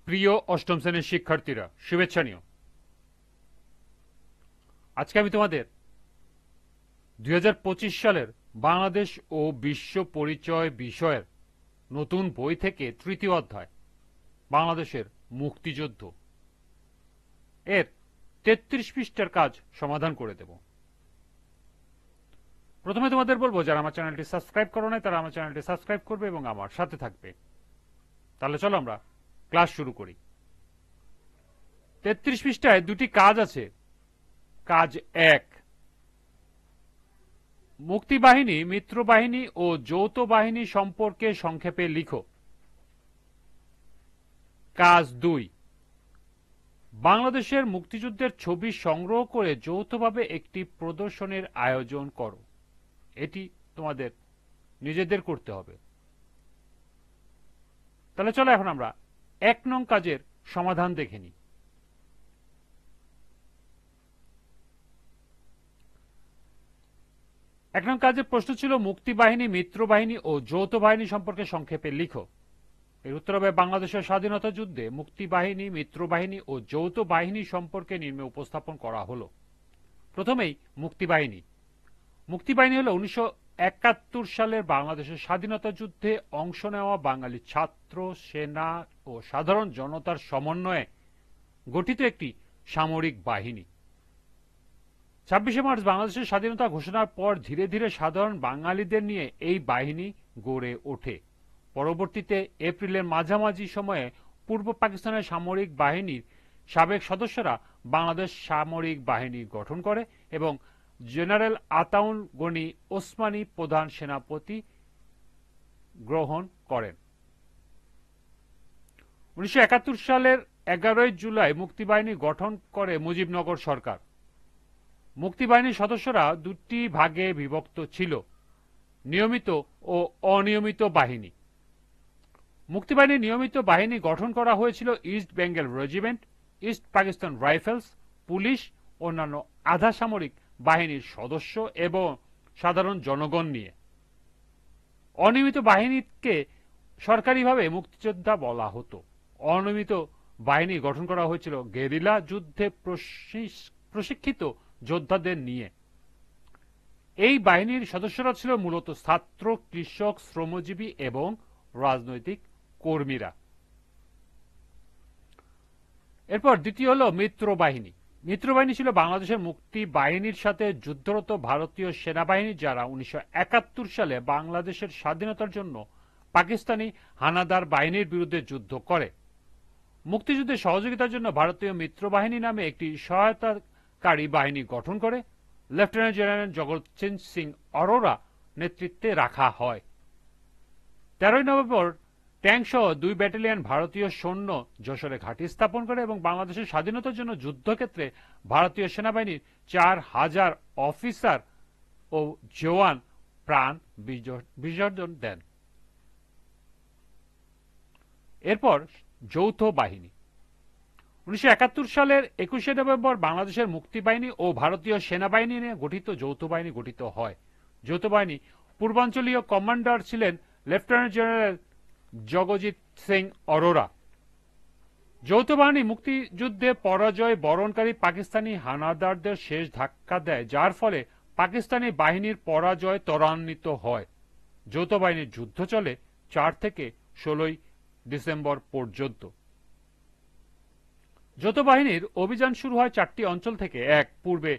প্রিয় অষ্টম শ্রেণীর শিক্ষার্থীরা, শুভেচ্ছা নিও। আজকে আমি তোমাদের 2025 সালের বাংলাদেশ ও বিশ্ব পরিচয় বিষয়ের নতুন বই থেকে তৃতীয় অধ্যায় বাংলাদেশের মুক্তিযুদ্ধ এর 33 পৃষ্ঠার কাজ সমাধান করে দেব। প্রথমে তোমাদের বলবো, যারা আমার চ্যানেলটি সাবস্ক্রাইব করো নাই তারা আমার চ্যানেলটি সাবস্ক্রাইব করবে এবং আমার সাথে থাকবে। তাহলে চলো আমরা ক্লাস শুরু করি। 33 পৃষ্ঠায় দুটি কাজ আছে। কাজ 1, মুক্তিবাহিনী, মিত্রবাহিনী ও যৌথ বাহিনী সম্পর্কে সংক্ষেপে লিখো। কাজ 2, বাংলাদেশের মুক্তিযুদ্ধের ছবি সংগ্রহ করে যৌথভাবে একটি প্রদর্শনীর আয়োজন করো। এটি তোমাদের নিজেদের করতে হবে। তাহলে চলো এখন আমরা 1 নং কাজের সমাধান দেখে নিই। 1 নং কাজের প্রশ্ন ছিল, মুক্তিবাহিনী, মিত্রবাহিনী ও যৌথ বাহিনী সম্পর্কে সংক্ষেপে লিখো। এর উত্তর হবে, বাংলাদেশের স্বাধীনতা যুদ্ধে মুক্তিবাহিনী, মিত্রবাহিনী ও যৌথ বাহিনী সম্পর্কে নিম্নে উপস্থাপন করা হলো। প্রথমেই মুক্তিবাহিনী। মুক্তিবাহিনী হল 1971 সালের বাংলাদেশের স্বাধীনতা যুদ্ধে অংশ নেওয়া বাঙালি ছাত্র, সেনা ও সাধারণ জনতার সমন্বয়ে গঠিত একটি সামরিক বাহিনী। 26শে মার্চ বাংলাদেশের স্বাধীনতা ঘোষণার পর ধীরে ধীরে সাধারণ বাঙালিদের নিয়ে এই বাহিনী গড়ে ওঠে। পরবর্তীতে এপ্রিলের মাঝামাঝি সময়ে পূর্ব পাকিস্তানের সামরিক বাহিনীর সাবেক সদস্যরা বাংলাদেশ সামরিক বাহিনী গঠন করে এবং জেনারেল আতাউল গনি ওসমানী প্রধান সেনাপতি গ্রহণ করেন। 1971 সালের 11 জুলাই মুক্তিবাহিনী গঠন করে মুজিবনগর সরকার। মুক্তিবাহিনীর সদস্যরা দুটি ভাগে বিভক্ত ছিল, নিয়মিত ও অনিয়মিত বাহিনী। মুক্তিবাহিনীর নিয়মিত বাহিনী গঠন করা হয়েছিল east Bengal regiment, east Pakistan rifles, police, অন্যান্য আধা সামরিক বাহিনীর সদস্য এবং সাধারণ জনগণ নিয়ে। অনিয়মিত বাহিনীকে সরকারিভাবে মুক্তিযোদ্ধা বলা হতো। অনিয়মিত বাহিনী গঠন করা হয়েছিল গেরিলা যুদ্ধে প্রশিক্ষিত যোদ্ধাদের নিয়ে। এই বাহিনীর সদস্যরা ছিল মূলত ছাত্র, কৃষক, শ্রমজীবী এবং রাজনৈতিক কর্মীরা। এরপর দ্বিতীয় হল মিত্রবাহিনী। মিত্রবাহিনী ছিল বাংলাদেশের মুক্তি বাহিনীর সাথে যুদ্ধরত ভারতীয় সেনাবাহিনী, যারা 1971 সালে বাংলাদেশের স্বাধীনতার জন্য পাকিস্তানি হানাদার বাহিনীর বিরুদ্ধে যুদ্ধ করে। মুক্তিযুদ্ধে সহযোগিতার জন্য ভারতীয় মিত্রবাহিনী নামে একটি সহায়তাকারী বাহিনী গঠন করে লেফটেন্যান্ট জেনারেল জগৎ সিং অরোরা নেতৃত্বে রাখা হয়। 13 নভেম্বর ট্যাঙ্কসহ 2 ব্যাটালিয়ন ভারতীয় সৈন্য যশোরে ঘাঁটি স্থাপন করে এবং বাংলাদেশের স্বাধীনতার জন্য যুদ্ধক্ষেত্রে ভারতীয় সেনাবাহিনীর 4000 অফিসার ও জওয়ান প্রাণ বিসর্জন দেন। এরপর যৌথ বাহিনী। 1971 সালের 21শে নভেম্বর বাংলাদেশের মুক্তিবাহিনী ও ভারতীয় সেনাবাহিনী নিয়ে গঠিত যৌথ বাহিনী গঠিত হয়। যৌথ বাহিনী পূর্বাঞ্চলীয় কমান্ডার ছিলেন লেফটেন্যান্ট জেনারেল জগজিৎ সিং অরোরা। যৌথ বাহিনী মুক্তিযুদ্ধে পরাজয় বরণকারী পাকিস্তানি হানাদারদের শেষ ধাক্কা দেয়, যার ফলে পাকিস্তানি বাহিনীর পরাজয় ত্বরান্বিত হয়। যৌথ বাহিনীর যুদ্ধ চলে 4 থেকে 16 ডিসেম্বর পর্যন্ত। যৌথ বাহিনীর অভিযান শুরু হয় 4টি অঞ্চল থেকে। 1, পূর্বে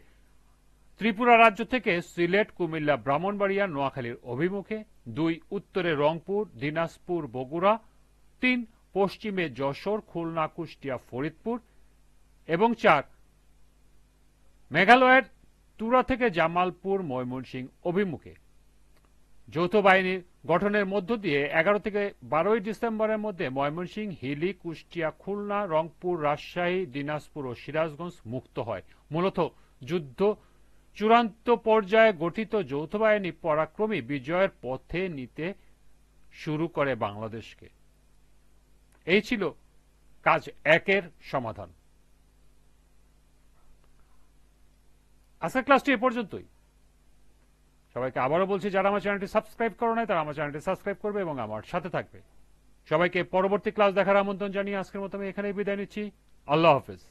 ত্রিপুরা রাজ্য থেকে সিলেট, কুমিল্লা, ব্রাহ্মণবাড়িয়া, নোয়াখালীর অভিমুখে। 2, উত্তরে রংপুর, দিনাজপুর, বগুড়া। 3, পশ্চিমে যশোর, খুলনা, কুষ্টিয়া, ফরিদপুর এবং 4, মেঘালয়ের তুরা থেকে জামালপুর, ময়মনসিংহ অভিমুখে। যৌথ বাহিনীর গঠনের মধ্য দিয়ে 11 থেকে 12 ডিসেম্বরের মধ্যে ময়মনসিংহ, হিলি, কুষ্টিয়া, খুলনা, রংপুর, রাজশাহী, দিনাজপুর ও সিরাজগঞ্জ মুক্ত হয়। মূলত যুদ্ধ চূড়ান্ত পর্যায়ে গঠিত যৌথ বাহিনী পরাক্রমী বিজয়ের পথে নিতে শুরু করে বাংলাদেশকে। এই ছিল কাজ 1-এর সমাধান। আজকের ক্লাসটি এ পর্যন্তই। সবাইকে আবারও বলছি, যারা আমার চ্যানেলটি সাবস্ক্রাইব করো নাই তারা আমার চ্যানেলটি সাবস্ক্রাইব করবে এবং আমার সাথে থাকবে। সবাইকে পরবর্তী ক্লাস দেখার আমন্ত্রণ জানিয়ে আজকের মতো আমি এখানেই বিদায় নিচ্ছি। আল্লাহ হাফেজ।